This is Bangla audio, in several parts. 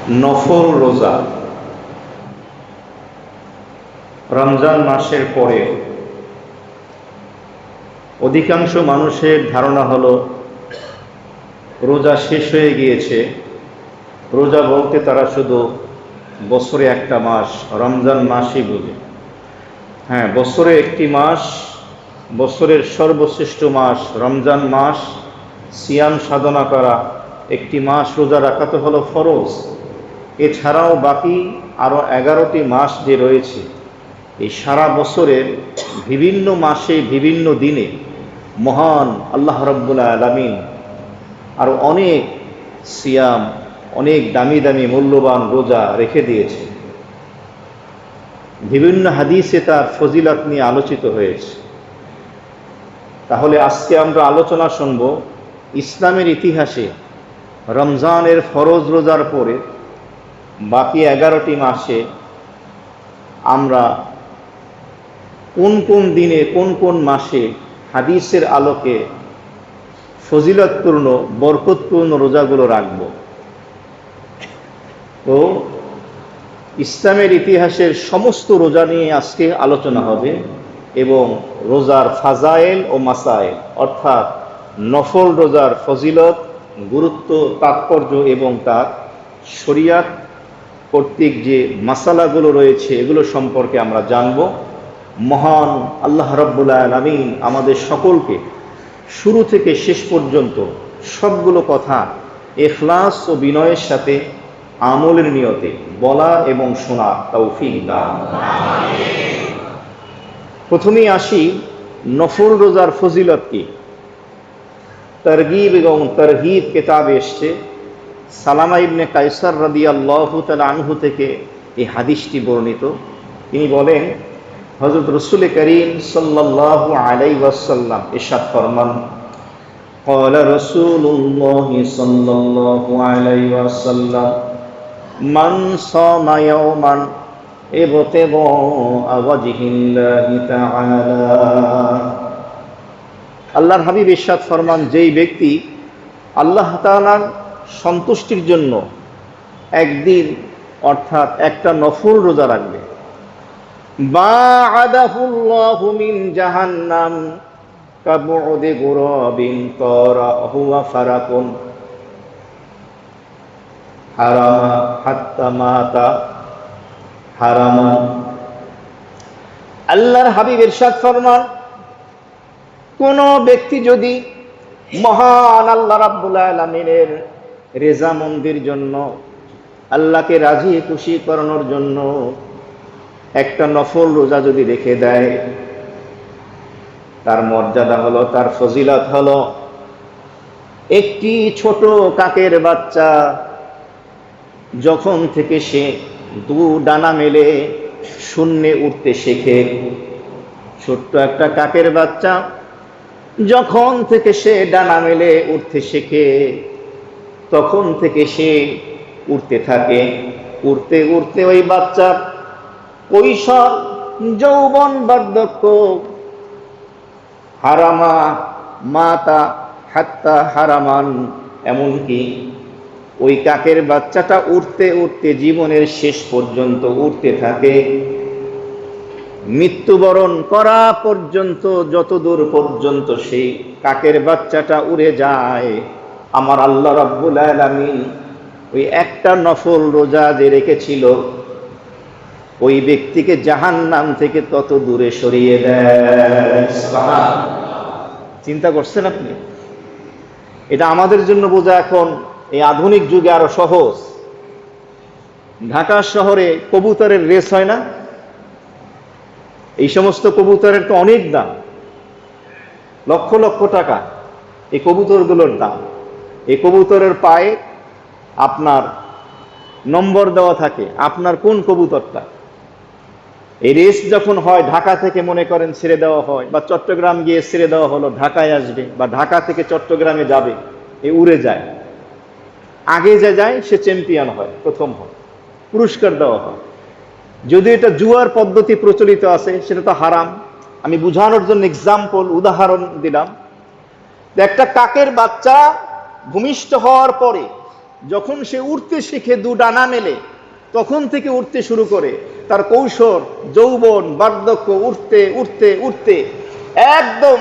নফল রোজা রমজান মাসের পরে অধিকাংশ মানুষের ধারণা হলো রোজা শেষ হয়ে গিয়েছে। রোজা বলতে তারা শুধু বছরে একটা মাস রমজান মাসই বোঝে। হ্যাঁ, বছরে একটি মাস, বছরের সর্বশ্রেষ্ঠ মাস রমজান মাস, সিয়াম সাধনা করা, একটি মাস রোজা রাখা তো হলো ফরজ। এছাড়াও বাকি আরও 11টি মাস যে রয়েছে, এই সারা বছরের বিভিন্ন মাসে বিভিন্ন দিনে মহান আল্লাহ রাব্বুল আলামিন আরও অনেক সিয়াম, অনেক দামি দামি মূল্যবান রোজা রেখে দিয়েছে। বিভিন্ন হাদিসে তার ফজিলত নিয়ে আলোচিত হয়েছে। তাহলে আজকে আমরা আলোচনা শুনব ইসলামের ইতিহাসে রমজানের ফরজ রোজার পরে বাকি 11টি মাসে আমরা কোন কোন দিনে কোন কোন মাসে হাদিসের আলোকে ফজিলতপূর্ণ বরকতপূর্ণ রোজাগুলো রাখব। তো ইসলামের ইতিহাসের সমস্ত রোজা নিয়ে আজকে আলোচনা হবে এবং রোজার ফাজায়েল ও মাসায়েল অর্থাৎ নফল রোজার ফজিলত, গুরুত্ব, তাৎপর্য এবং তার শরিয়াত কর্তৃক যে মাসালাগুলো রয়েছে এগুলো সম্পর্কে আমরা জানব। মহান আল্লাহ রাব্বুল আলামিন আমাদের সকলকে শুরু থেকে শেষ পর্যন্ত সবগুলো কথা ইখলাস ও বিনয়ের সাথে আমলের নিয়তে বলা এবং শোনা তৌফিক দান। প্রথমেই আসি নফল রোজার ফজিলত কি। তারগীব এবং তারহিব কিতাবে এসছে। সালামা ইবনে কায়সার রাদিয়াল্লাহু তাআলা আনহু থেকে এই হাদিসটি বর্ণিত। তিনি বলেন, হযরত রাসূল করিম সাল্লাল্লাহু আলাইহি ওয়াসাল্লাম ইরশাদ ফরমান, قال رسول الله صلى الله عليه وسلم من صام يوما ابتغاء وجه الله تعالى। আল্লাহর হাবিব ইরশাদ ফরমান, যেই ব্যক্তি আল্লাহ তাআলার সন্তুষ্টির জন্য একদিন অর্থাৎ একটা নফল রোজা রাখবে, বা'আদাহুল্লাহু মিন জাহান্নাম কাবউদি গুরাবিন তারাহু ওয়া ফারাকুন হারামা হাত্তা মাতা হারামা। আল্লাহর হাবিব ইরশাদ ফরমান, কোন ব্যক্তি যদি মহান আল্লাহ রাব্বুল আলামিনের রেজামন্দির জন্য, আল্লাহকে রাজি খুশি করানোর জন্য একটা নফল রোজা যদি রেখে দেয়, তার মর্যাদা হলো, তার ফজিলত হলো একটি ছোট কাকের বাচ্চা যখন থেকে সে দু ডানা মেলে শূন্যে উঠতে শেখে, ছোট্ট একটা কাকের বাচ্চা যখন থেকে সে ডানা মেলে উঠতে শেখে তখন থেকে সে উড়তে থাকে। উড়তে উড়তে ওই বাচ্চার কৈশোর, যৌবন, বার্ধক্য, হারামা মাতা হাত্তা হারামান, এমনকি ওই কাকের বাচ্চাটা উড়তে উড়তে জীবনের শেষ পর্যন্ত উড়তে থাকে, মৃত্যুবরণ করা পর্যন্ত, যতদূর পর্যন্ত সেই কাকের বাচ্চাটা উড়ে যায়, আমার আল্লাহ রাব্বুল আলামিন ওই একটা নফল রোজা যে রেখেছিল ওই ব্যক্তিকে জাহান্নাম থেকে তত দূরে সরিয়ে দেয়। চিন্তা করছেন আপনি? এটা আমাদের জন্য বোঝা এখন এই আধুনিক যুগে আরো সহজ। ঢাকা শহরে কবুতরের রেস হয় না? এই সমস্ত কবুতরের তো অনেক দাম, লক্ষ লক্ষ টাকা এই কবুতরগুলোর দাম। এই কবুতরের পায়ে আপনার নম্বর দেওয়া থাকে, আপনার কোন কবুতরটা। এই রেস যখন হয়, ঢাকা থেকে মনে করেন ছেড়ে দেওয়া হয়, বা চট্টগ্রাম গিয়ে ছেড়ে দেওয়া হলো, ঢাকায় আসবে বা ঢাকা থেকে চট্টগ্রামে যাবে, এ উড়ে যায়। আগে যে যায় সে চ্যাম্পিয়ন হয়, প্রথম হয়, পুরস্কার দেওয়া হয়। যদি এটা জুয়ার পদ্ধতি প্রচলিত আছে সেটা তো হারাম। আমি বুঝানোর জন্য এক্সাম্পল, উদাহরণ দিলাম। একটা কাকের বাচ্চা ভূমিষ্ঠ হওয়ার পরে যখন সে উঠতে শিখে, দু ডানা মেলে, তখন থেকে উঠতে শুরু করে। তার কৈশোর, যৌবন, বার্ধক্য, উঠতে উঠতে উঠতে একদম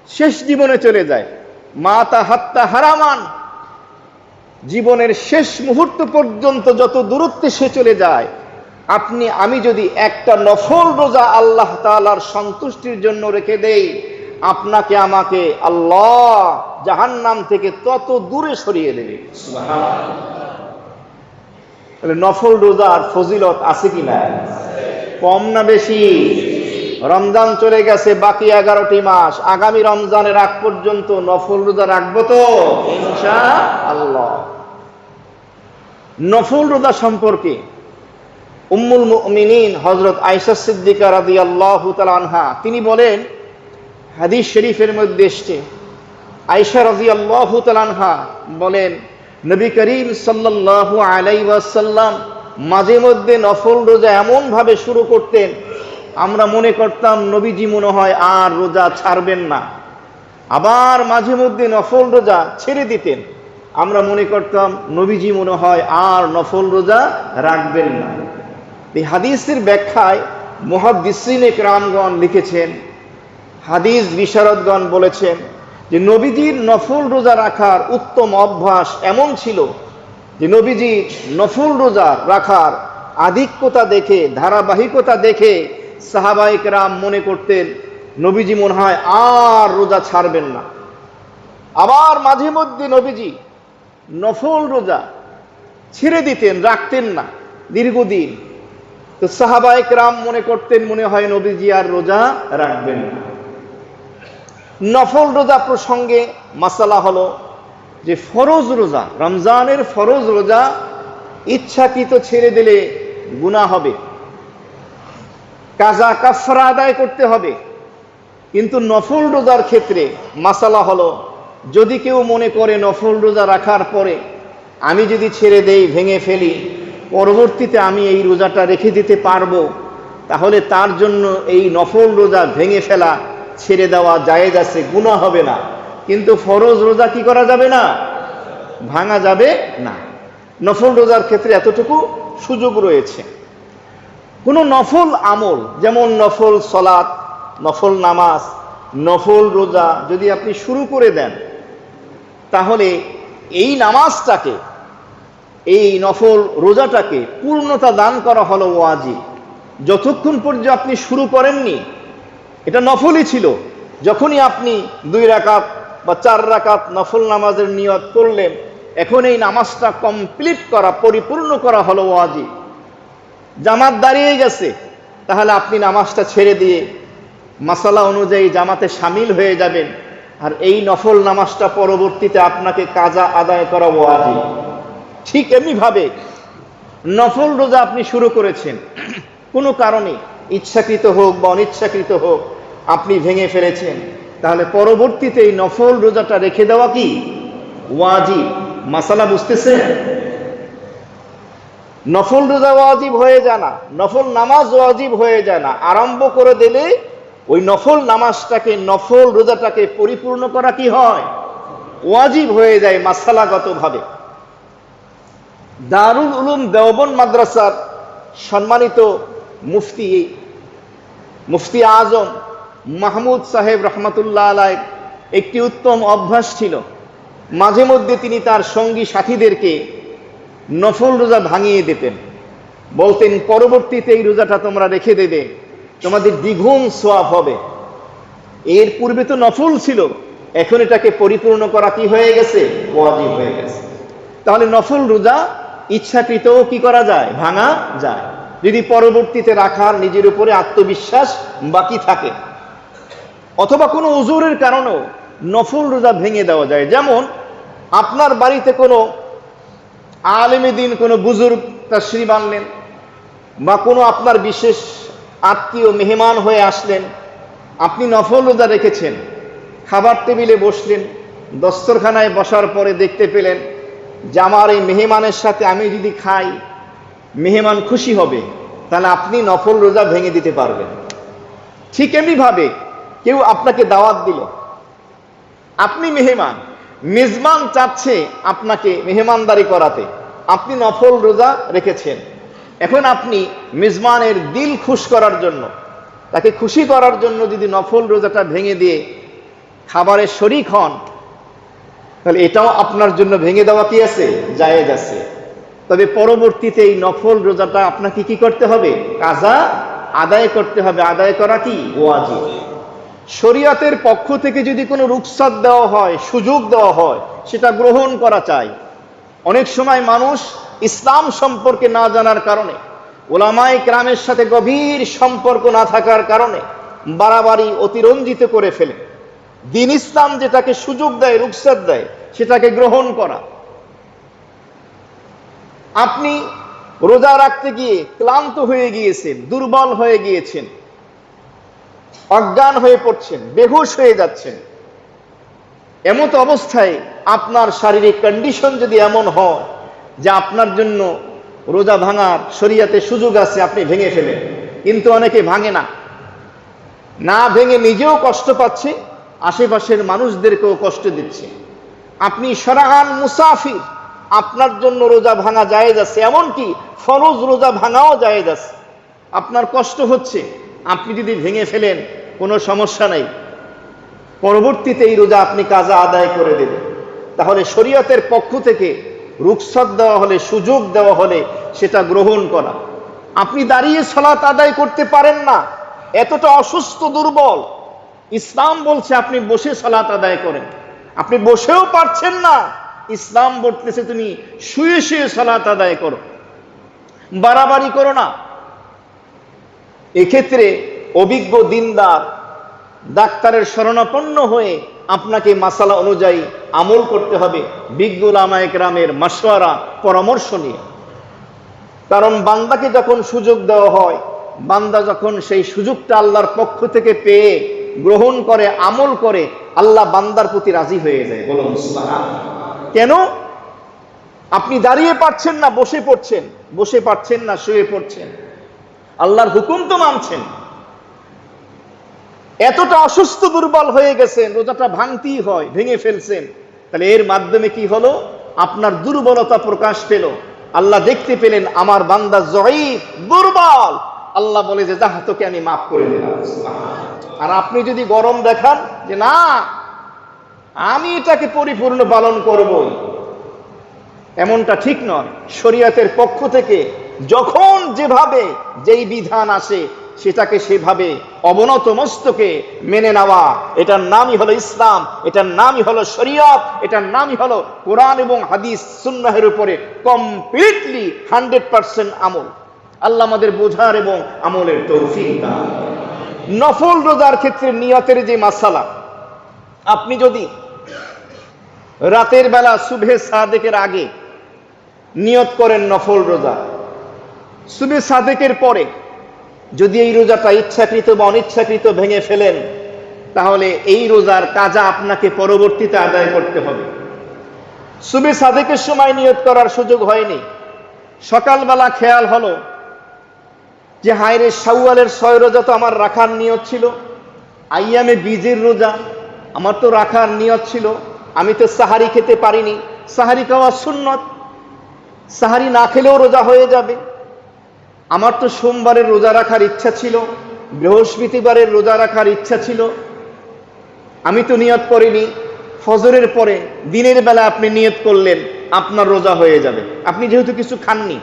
শেষ জীবনে চলে যায়। মাতা হাত্তা হারামান, জীবনের শেষ মুহূর্ত পর্যন্ত যত দূরত্বে সে চলে যায়, আপনি আমি যদি একটা নফল রোজা আল্লাহ তাআলার সন্তুষ্টির জন্য রেখে দেই, আপনাকে আমাকে আল্লাহ জাহান্নাম থেকে তত দূরে সরিয়ে দেবে। তাহলে নফল রোজার ফজিলত আছে কি না? কম না বেশি? রমজান চলে গেছে, বাকি 11টি মাস। আগামী রমজানের আগ পর্যন্ত নফল রোজা রাখবো তো ইনশাআল্লাহ। নফল রোজা সম্পর্কে উম্মুল মুমিনিন হযরত আয়েশা সিদ্দিকা রাদিয়াল্লাহু তাআলা আনহা তিনি বলেন, হাদিস শরীফের মধ্যে এসেছে, আয়েশা রাদিয়াল্লাহু তাআলা আনহা বলেন, নবী করিম সাল্লাল্লাহু আলাইহি ওয়াসাল্লাম মাঝে মধ্যে নফল রোজা এমন ভাবে শুরু করতেন, আমরা মনে করতাম নবীজি মনে হয় আর রোজা ছাড়বেন না। আবার মাঝে মধ্যে নফল রোজা ছেড়ে দিতেন, আমরা মনে করতাম নবীজি মনে হয় আর নফল রোজা রাখবেন না। এই হাদিসের ব্যাখ্যায় মুহাদ্দিসিনে কেরামগণ লিখেছেন, হাদিস বিশারদগণ বলেছেন যে নবীজির নফল রোজা রাখার উত্তম অভ্যাস এমন ছিল যে নবীজির নফল রোজা রাখার আধিক্যতা দেখে, ধারাবাহিকতা দেখে সাহাবায়ে কেরাম মনে করতেন নবীজি মনে হয় আর রোজা ছাড়বেন না। আবার মাঝে মধ্যে নবীজি নফল রোজা ছেড়ে দিতেন, রাখতেন না দীর্ঘদিন। তো সাহাবায়ে কেরাম মনে করতেন মনে হয় নবীজি আর রোজা রাখবেন না। নফল রোজা প্রসঙ্গে মাসালা হলো যে ফরজ রোজা, রমজানের ফরজ রোজা ইচ্ছাকৃত ছেড়ে দিলে গুনাহ হবে, কাজা কাফারা আদায় করতে হবে। কিন্তু নফল রোজার ক্ষেত্রে মাসালা হলো, যদি কেউ মনে করে নফল রোজা রাখার পরে আমি যদি ছেড়ে দেই, ভেঙে ফেলি, পরবর্তীতে আমি এই রোজাটা রেখে দিতে পারবো, তাহলে তার জন্য এই নফল রোজা ভেঙে ফেলা, ছেড়ে দেওয়া জায়েজ আছে, গুনাহ হবে না। কিন্তু ফরজ রোজা কি করা যাবে না? ভাঙা যাবে না। নফল রোজার ক্ষেত্রে এতটুকু সুযোগ রয়েছে। কোনো নফল আমল, যেমন নফল সালাত, নফল নামাজ, নফল রোজা যদি আপনি শুরু করে দেন, তাহলে এই নামাজটাকে, এই নফল রোজাটাকে পূর্ণতা দান করা হলো ওয়াজিব। যতক্ষণ পর্যন্ত আপনি শুরু করেননি, এটা নফলই ছিল, যখনই আপনি 2 রাকাত বা 4 রাকাত নফল নামাজের নিয়ত করলেন, এখন এই নামাজটা কমপ্লিট করা, পরিপূর্ণ করা হলো ওয়াজিব। জামাত দাঁড়িয়ে গেছে, তাহলে আপনি নামাজটা ছেড়ে দিয়ে মাসালা অনুযায়ী জামাতে শামিল হয়ে যাবেন, আর এই নফল নামাজটা পরবর্তীতে আপনাকে কাজা আদায় করা ওয়াজিব। ঠিক এমনিভাবে নফল রোজা আপনি শুরু করেছেন, কোনো কারণে ইচ্ছাকৃত হোক বা অনিচ্ছাকৃত হোক আপনি ভেঙে ফেলেছেন, তাহলে পরবর্তীতে এই নফল রোজাটা রেখে দেওয়া কি ওয়াজিব। মাসালা বুঝতেছেন? নফল রোজা ওয়াজিব হয়ে যায় না, নফল নামাজ ওয়াজিব হয়ে যায় না। আরম্ভ করে দিলে ওই নফল নামাজটাকে, নফল রোজাটাকে পরিপূর্ণ করা কি হয়? ওয়াজিব হয়ে যায় মাসালাগতভাবে। দারুল উলুম দেওবন্দ মাদ্রাসার সম্মানিত মুফতি আজম মাহমুদ সাহেব রহমতুল্লাহ আলাইহ একটি উত্তম অভ্যাস ছিল, মাঝে মধ্যে তিনি তার সঙ্গী সাথীদেরকে নফল রোজা ভাঙিয়ে দিতেন। বলতেন, পরবর্তীতে এই রোজাটা তোমরা রেখে দেবে, তোমাদের দ্বিগুণ সওয়াব হবে। এর পূর্বে তো নফল ছিল, এখন এটাকে পরিপূর্ণ করা কি হয়ে গেছে? ওয়াজিব হয়ে গেছে। তাহলে নফল রোজা ইচ্ছাকৃতও কি করা যায়? ভাঙা যায়, যদি পরবর্তীতে রাখার নিজের উপরে আত্মবিশ্বাস বাকি থাকে, অথবা কোনো উযুরের কারণেও নফল রোজা ভেঙে দেওয়া যায়। যেমন আপনার বাড়িতে কোনো আলেমে দ্বীন, কোনো বুজুর্গ তাশরীফ আনলেন, বা কোনো আপনার বিশেষ আত্মীয় মেহমান হয়ে আসলেন, আপনি নফল রোজা রেখেছেন, খাবার টেবিলে বসলেন, দস্তরখানায় বসার পরে দেখতে পেলেন যে আমার এই মেহমানের সাথে আমি যদি খাই, মেহমান খুশি হবে, তাহলে আপনি নফল রোজা ভেঙে দিতে পারবেন। ঠিক এমনিভাবে কেউ আপনাকে দাওয়াত দিল, আপনি মেহমান, মেজবান চাচ্ছে আপনাকে মেহমানদারি করাতে, আপনি নফল রোজা রেখেছেন। এখন আপনি মেজবানের দিল খুশ করার জন্য, তাকে খুশি করার জন্য যদি নফল রোজাটা ভেঙে দিয়ে খাবারের শরিক হন, তাহলে এটাও আপনার জন্য ভেঙে দেওয়া কি আছে? জায়েজ আছে। তবে পরবর্তীতে এই নফল রোজাটা আপনাকে কি করতে হবে? কাজা আদায় করতে হবে। আদায় করা কি ওয়াজিব। শরীয়তের পক্ষ থেকে যদি কোনো রুখসাত দেওয়া হয়, সুযোগ দেওয়া হয়, সেটা গ্রহণ করা চাই। অনেক সময় মানুষ ইসলাম সম্পর্কে না জানার কারণে, উলামায়ে কেরামের সাথে গভীর সম্পর্ক না থাকার কারণে বাড়াবাড়ি অতিরঞ্জিত করে ফেলে। দ্বীন ইসলাম যেটাকে সুযোগ দেয়, রুখসাত দেয়, সেটাকে গ্রহণ করা। আপনি রোজা রাখতে গিয়ে ক্লান্ত হয়ে গিয়েছেন, দুর্বল হয়ে গিয়েছেন, অজ্ঞান হয়ে পড়ছেন, বেহুশ হয়ে যাচ্ছেন। এমত অবস্থায় আপনার শারীরিক কন্ডিশন যদি এমন হয় যে আপনার জন্য রোজা ভাঙার শরীয়তে সুযোগ আছে, আপনি ভেঙে ফেলেন। কিন্তু অনেকে ভাঙে না, না ভেঙে নিজেও কষ্ট পাচ্ছে, আশেপাশের মানুষদেরকেও কষ্ট দিচ্ছে। আপনি শরআন মুসাফির, আপনার জন্য রোজা ভাঙা জায়েজ আছে, এমনকি ফরজ রোজা ভাঙাও জায়েজ আছে। আপনার কষ্ট হচ্ছে, আপনি যদি ভেঙে ফেলেন কোনো সমস্যা নাই, পরবর্তীতে এই রোজা আপনি কাজা আদায় করে দেবেন। তাহলে শরীয়তের পক্ষ থেকে রুখসত দেওয়া হলে, সুযোগ দেওয়া হলে সেটা গ্রহণ করা। আপনি দাঁড়িয়ে সালাত আদায় করতে পারেন না, এতটা অসুস্থ দুর্বল, ইসলাম বলছে আপনি বসে সালাত আদায় করেন। আপনি বসেও পারছেন না, ইসলাম বলতেছে তুমি শুয়ে শুয়ে সালাত আদায় করো, বাড়াবাড়ি করো না। এক্ষেত্রে অভিজ্ঞ দিনদার ডাক্তারের শরণাপন্ন হয়ে আপনাকে মাসালা অনুযায়ী আমল করতে হবে, বিজ্ঞ উলামায়ে কেরামের মাশওয়ারা, পরামর্শ নিয়ে। কারণ বান্দাকে যখন সুযোগ দেওয়া হয়, বান্দা যখন সেই সুযোগটা আল্লাহর পক্ষ থেকে পেয়ে গ্রহণ করে, আমল করে, আল্লাহ বান্দার প্রতি রাজি হয়ে যায়। বলুন সুবহানাল্লাহ। কেন? আপনি দাঁড়িয়ে পারছেন না, বসে পড়ছেন, বসে পারছেন না, শুয়ে পড়ছেন, আল্লাহর হুকুম তো মানছেন। এতটা অসুস্থ দুর্বল হয়ে গেছেন, রোজাটা ভাঙতেই হয়, ভেঙে ফেলছেন। তাহলে এর মাধ্যমে কি হলো? আপনার দুর্বলতা প্রকাশ পেল। আল্লাহ দেখতে পেলেন আমার বান্দা যঈফ, দুর্বল। আল্লাহ বলে যে যাহ, তোকে আমি মাফ করে দিলাম। আর আপনি যদি গরম দেখান যে না, আমি এটাকে পরিপূর্ণ পালন করবই, এমনটা ঠিক নয়। শরীয়তের পক্ষ থেকে যখন যেভাবে যেই বিধান আসে, সেটাকে সেভাবে অবনত মস্তকে মেনে নেওয়া, এটার নামই হলো ইসলাম, এটার নামই হলো শরীয়ত, এটার নামই হলো কোরআন এবং হাদিস সুন্নাহের উপরে কমপ্লিটলি 100% আমল। আল্লাহ আমাদের বোঝার এবং আমলের তৌফিক দান। নফল রোজার ক্ষেত্রে নিয়তের যে মাসালা, আপনি যদি রাতের বেলা সুবহে সাদেকের আগে নিয়ত করেন নফল রোজা, সুবহে সাদেকের পরে যদি এই রোজাটা ইচ্ছাকৃত বা অনিচ্ছাকৃত ভেঙে ফেলেন, তাহলে এই রোজার কাজা আপনাকে পরবর্তীতে আদায় করতে হবে। সুবহে সাদেকের সময় নিয়ত করার সুযোগ হয়নি, সকালবেলা খেয়াল হলো যে হায়রে শাওয়ালের 6 রোজা তো আমার রাখার নিয়ত ছিল, আইয়ামে বীজের রোজা আমার তো রাখার নিয়ত ছিল, আমি তো সাহারি খেতে পারিনি, সাহারি খাওয়া সুন্নত, সাহারি না খেলেও রোজা হয়ে যাবে। আমার তো সোমবারের রোজা রাখার ইচ্ছা ছিল, বৃহস্পতিবারের রোজা রাখার ইচ্ছা ছিল, আমি তো নিয়ত করিনি। ফজরের পরে দিনের বেলা আপনি নিয়ত করলেন, আপনার রোজা হয়ে যাবে। আপনি যেহেতু কিছু খাননি,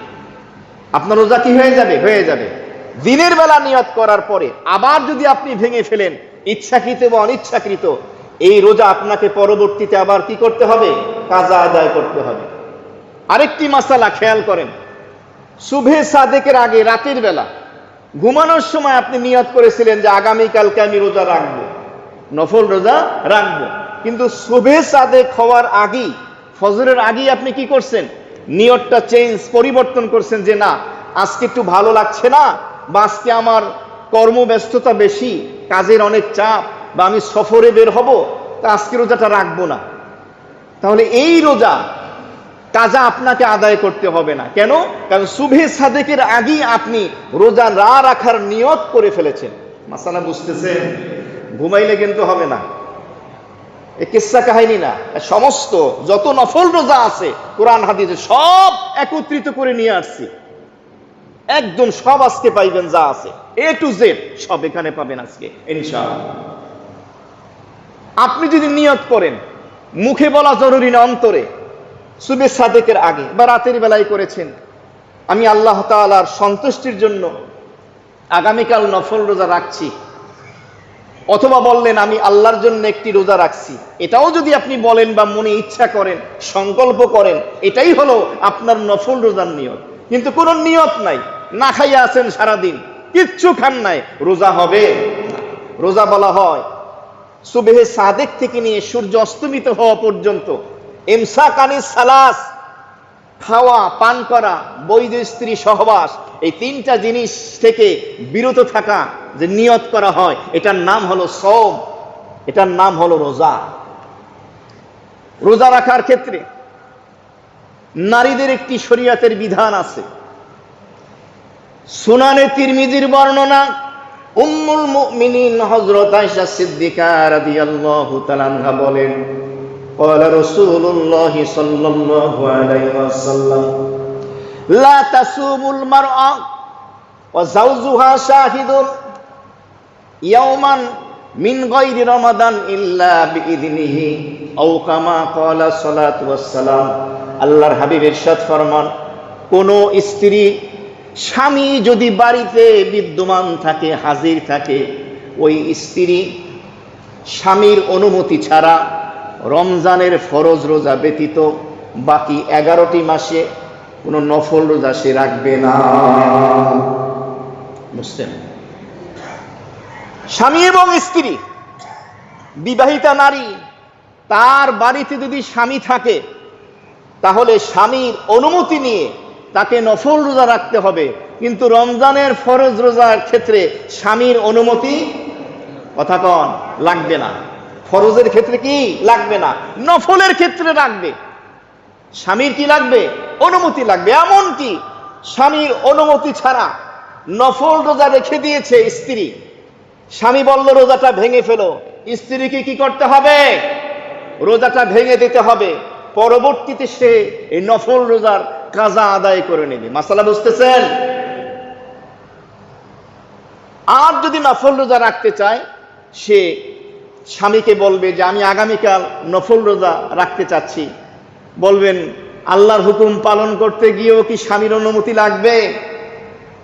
আপনার রোজা কি হয়ে যাবে? হয়ে যাবে। দিনের বেলা নিয়ত করার পরে আবার যদি আপনি ভেঙে ফেলেন, ইচ্ছাকৃত বা অনিচ্ছাকৃত, এই রোজা আপনাকে পরবর্তীতে আবার কি করতে হবে? কাজা আদায় করতে হবে। আরেকটি মাসালা খেয়াল করেন, সুবহে সাদেকের আগে রাতের বেলা ঘুমানোর সময় আপনি নিয়ত করেছিলেন যে আগামীকালকে আমি রোজা রাখবো, নফল রোজা রাখবো, কিন্তু সুবহে সাদেক হওয়ার আগেই, ফজরের আগেই আপনি কি করছেন? নিয়তটা পরিবর্তন করছেন যে না, আজকে একটু ভালো লাগছে না, বা আজকে আমার কর্মব্যস্ততা বেশি, কাজের অনেক চাপ, বা আমি সফরে বের হব, তা আজকে রোজাটা রাখবো না। তাহলে এই রোজা কাজা আপনাকে আদায় করতে হবে না। কেন? কারণ সুবহে সাদেকের আগেই আপনি রোজা না রাখার নিয়ত করে ফেলেছেন। মাসালা বুঝতেছেন? ঘুমাইলে কিন্তু হবে না, এ কিসসা কাহিনী না, সমস্ত যত নফল রোজা আছে কোরআন হাদিসে সব একত্রিত করে নিয়ে আসছি। একদম সব আজকে পাইবেন, যা আছে A to Z সব এখানে পাবেন আজকে ইনশাআল্লাহ। আপনি যদি নিয়ত করেন, মুখে বলা জরুরি না, অন্তরে সুবে সাদেকের আগে বা রাতের বেলায় করেছেন, আমি আল্লাহ তাআলার সন্তুষ্টির জন্য আগামীকাল নফল রোজা রাখছি, অথবা বললেন আমি আল্লাহর জন্য একটি রোজা রাখছি, এটাও যদি আপনি বলেন বা মনে ইচ্ছা করেন, সংকল্প করেন, এটাই হলো আপনার নফল রোজার নিয়ত। কিন্তু কোনো নিয়ত নাই, না খাইয়া আছেন সারাদিন, কিচ্ছু খান নাই, রোজা হবে না। রোজা বলা হয় সুবহে সাদেক থেকে নিয়ে সূর্য অস্তমিত হওয়া পর্যন্ত ইমসাক আনিস সালাস, খাওয়া, পান করা, বৈধ স্ত্রী সহবাস, এই তিনটা জিনিস থেকে বিরত থাকা যে নিয়ত করা হয়, এটার নাম হলো সওম, এটার নাম হলো রোজা। রোজা রাখার ক্ষেত্রে নারীদের একটি শরীয়তের বিধান আছে। সুনানে তিরমিজির বর্ণনা, উম্মুল মুমিনিন হযরত আয়েশা সিদ্দিকা রাদিয়াল্লাহু তাআলা আনহা বলেন, قال رسول الله صلى الله عليه وسلم لا تصوم المرأة وزوجها شاهد يوما من غير رمضان إلا بإذنه أو كما قال الصلاة والسلام। আল্লাহর হাবিব ইরশাদ ফরমান, কোন স্ত্রী স্বামী যদি বাড়িতে বিদ্যমান থাকে, হাজির থাকে, ওই স্ত্রী স্বামীর অনুমতি ছাড়া রমজানের ফরজ রোজা ব্যতীত বাকি 11টি মাসে কোনো নফল রোজা সে রাখবে না। বুঝছেন? স্বামী এবং স্ত্রী, বিবাহিতা নারী, তার বাড়িতে যদি স্বামী থাকে, তাহলে স্বামীর অনুমতি নিয়ে তাকে নফল রোজা রাখতে হবে। কিন্তু রমজানের ফরজ রোজার ক্ষেত্রে স্বামীর অনুমতি, কথা কন, লাগবে না। ফরজের ক্ষেত্রে কি লাগবে না, নফলের ক্ষেত্রে রাখবে। স্বামীর কি লাগবে? অনুমতি লাগবে। এমন কি স্বামীর অনুমতি ছাড়া নফল রোজা রেখে দিয়েছে স্ত্রী, স্বামী বলল রোজাটা ভেঙে ফেলো, স্ত্রীকে কি করতে হবে? রোজাটা ভেঙে দিতে হবে। পরবর্তীতে সে এই নফল রোজার কাজা আদায় করে নেবে। মাসালা বুঝতেছেন? আর যদি নফল রোজা রাখতে চায়, সে স্বামীকে বলবে যে আমি আগামীকাল নফল রোজা রাখতে চাচ্ছি। বলবেন আল্লাহর হুকুম পালন করতে গিয়েও কি স্বামীর অনুমতি লাগবে?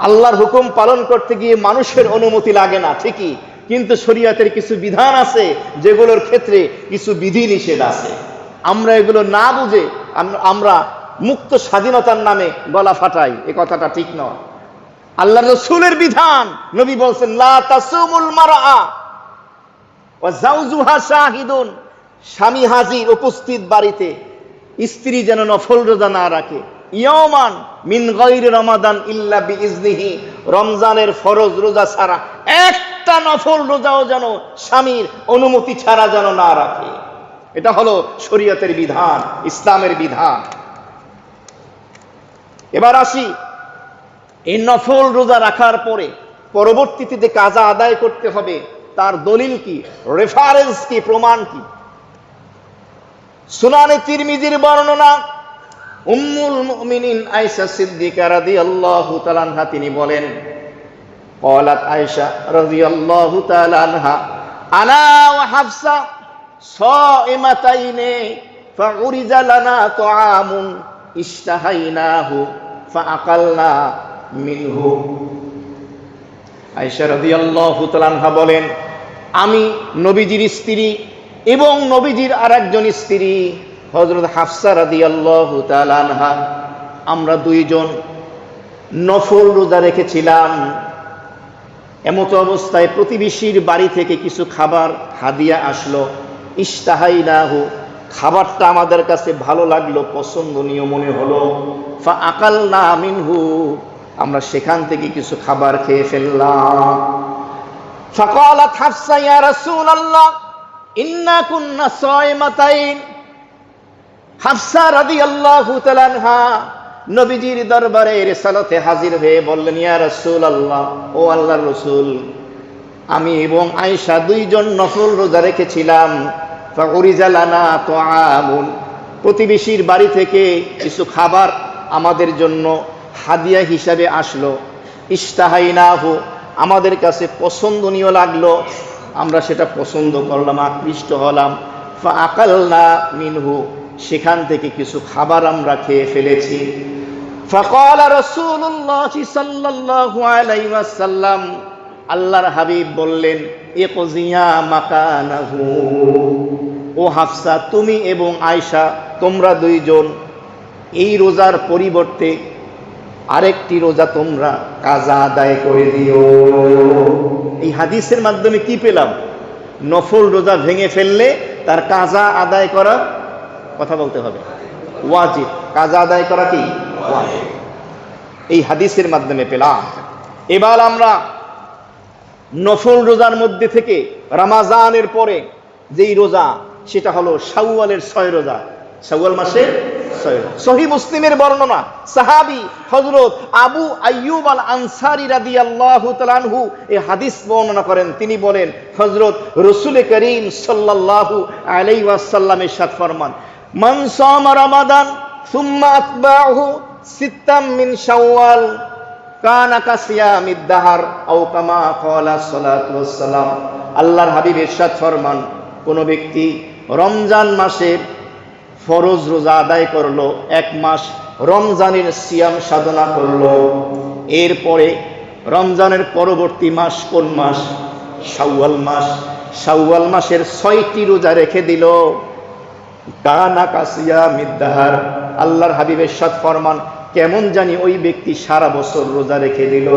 আল্লাহর হুকুম পালন করতে গিয়ে মানুষের অনুমতি লাগে না ঠিকই, কিন্তু শরীয়তের কিছু বিধান আছে যেগুলোর ক্ষেত্রে কিছু বিধি নিষেধ আছে। আমরা এগুলো না বুঝে আমরা মুক্ত স্বাধীনতার নামে গলা ফাটাই, এ কথাটা ঠিক নয়। আল্লাহর রাসূলের বিধান, নবী বলছেন লা তাসুমুল মারআ ওয়া যাওজুহা শাহিদুন, স্বামী হাজির উপস্থিত বাড়িতে, স্ত্রী যেন নফল রোজা না রাখে। ইয়াওমান মিন গায়রি রমাদান ইল্লা বিইজনিহি, রমজানের ফরজ রোজা ছাড়া একটা নফল রোজাও যেন স্বামীর অনুমতি ছাড়া যেন না রাখে। এটা হলো শরীয়তের বিধান, ইসলামের বিধান। এবার আসি, এই নফল রোজা রাখার পরে পরবর্তীতে যে কাজা আদায় করতে হবে, তার দলিল কি, রেফারেন্স কি, প্রমাণ কি? সুনানে তিরমিজির বর্ণনা, উম্মুল মুমিনিন আয়েশা সিদ্দিকা রাদিয়াল্লাহু তাআলা আনহা তিনি বলেন, ক্বালাত আয়েশা রাদিয়াল্লাহু তাআলা আনহা আনা ওয়া হাফসা সাইমাতাইনি ফাউরিজা লানা তাআমুন ইশতাহাইনাহু ফাআকালনা মিনহু। আয়েশা রাদিয়াল্লাহু তাআলা আনহা বলেন, আমি নবীজির স্ত্রী এবং নবীজির আরেকজন স্ত্রী হযরত হাফসা রাদিয়াল্লাহু তাআলা আনহা, আমরা দুইজন নফল রোজা রেখেছিলাম। এমত অবস্থায় প্রতিবেশীর বাড়ি থেকে কিছু খাবার হাদিয়া আসলো। ইশতাহাইনাহু, খাবারটা আমাদের কাছে ভালো লাগলো, পছন্দনীয় মনে হলো। ফাআকালনা মিনহু, আমরা সেখান থেকে কিছু খাবার খেয়ে ফেললাম। ফাকালাত হাফসা ইয়া রাসূলুল্লাহ ইন্না কুন্না সাইমাতাইন। হাফসা রাদিয়াল্লাহু তাআলা আনহা নবীজির দরবারে রিসালাতে হাজির হয়ে বললেন, ইয়া রাসূলুল্লাহ, ও আল্লাহর রাসূল, আমি এবং আয়েশা দুইজন নফল রোজা রেখেছিলাম। ফাউরিজা লানা তুআমুন, প্রতিবেশীর বাড়ি থেকে কিছু খাবার আমাদের জন্য হাদিয়া হিসাবে আসলো। ইশতাহাইনাহু, আমাদের কাছে পছন্দনীয় লাগলো, আমরা সেটা পছন্দ করলাম, আকৃষ্ট হলাম। ফাআকালনা মিনহু, সেখান থেকে কিছু খাবার আমরা খেয়ে ফেলেছি। ফাকালা রাসূলুল্লাহ সাল্লাল্লাহু আলাইহি ওয়াসাল্লাম, আল্লাহর হাবিব বললেন, ইকজিয়া মাকানাহু, ও হাফসা, তুমি এবং আয়েশা, তোমরা দুইজন এই রোজার পরিবর্তে আরেকটি রোজা তোমরা কাজা আদায় করে দিও। এই হাদিসের মাধ্যমে কি পেলাম? নফল রোজা ভেঙে ফেললে তার কাজা আদায় করা, কথা বলতে হবে, ওয়াজিব। কাজা আদায় করা কি ওয়াজিব, এই হাদিসের মাধ্যমে পেলাম। এবার আমরা নফল রোজার মধ্যে থেকে রমাজানের পরে যেই রোজা, সেটা হলো শাওয়ালের 6 রোজা, শাওয়াল মাসের 6 রোজা। সহিহ মুসলিমের বর্ণনা, সাহাবী হযরত আবু আইয়ুব আল আনসারী রাদিয়াল্লাহু তাআলা আনহু এই হাদিস বর্ণনা করেন। তিনি বলেন, হযরত রাসূল করিম সাল্লাল্লাহু আলাইহি ওয়াসাল্লাম ইরশাদ ফরমান, মান সামা রমাদান সুম্মা আতবাহু সিত্তাম মিন শাওয়াল কানা কাসিয়ামিদ দাহার আও কামা ক্বালা সাল্লাল্লাহু আলাইহি ওয়াসাল্লাম। আল্লাহর হাবিব ইরশাদ ফরমান, কোন ব্যক্তি রমজান মাসের ফরজ রোজা আদায় করলো, 1 মাস রমজানের সিয়াম সাধনা করলো, এরপরে রমজানের পরবর্তী মাস কোন মাস? শাওয়াল মাস। শাওয়াল মাসের 6টি রোজা রেখে দিল, কানা কাসিয়ামিদ দাহার। আল্লাহর হাবিব ইরশাদ ফরমান, কেমন জানি ওই ব্যক্তি সারা বছর রোজা রেখে দিল।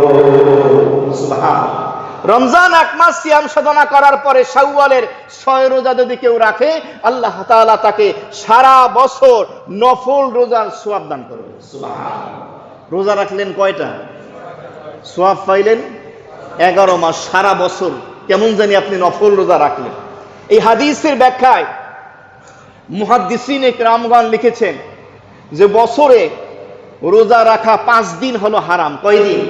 সুবহানাল্লাহ। রমজান 1 মাস সিয়াম সাধনা করার পরে শাওয়ালের 6 রোজা যদি কেউ রাখে, আল্লাহ তাআলা তাকে সারা বছর নফল রোজার সওয়াব দান করবে। সুবহানাল্লাহ। রোজা রাখলেন কয়টা? সওয়াব পাইলেন 11 মাস, সারা বছর কেমন জানি আপনি নফল রোজা রাখলেন। এই হাদিসের ব্যাখ্যায় মুহাদ্দিসিন ইকরামগণ লিখেছেন যে বছরে রোজা রাখা 5 দিন হলো হারাম। কয়দিন?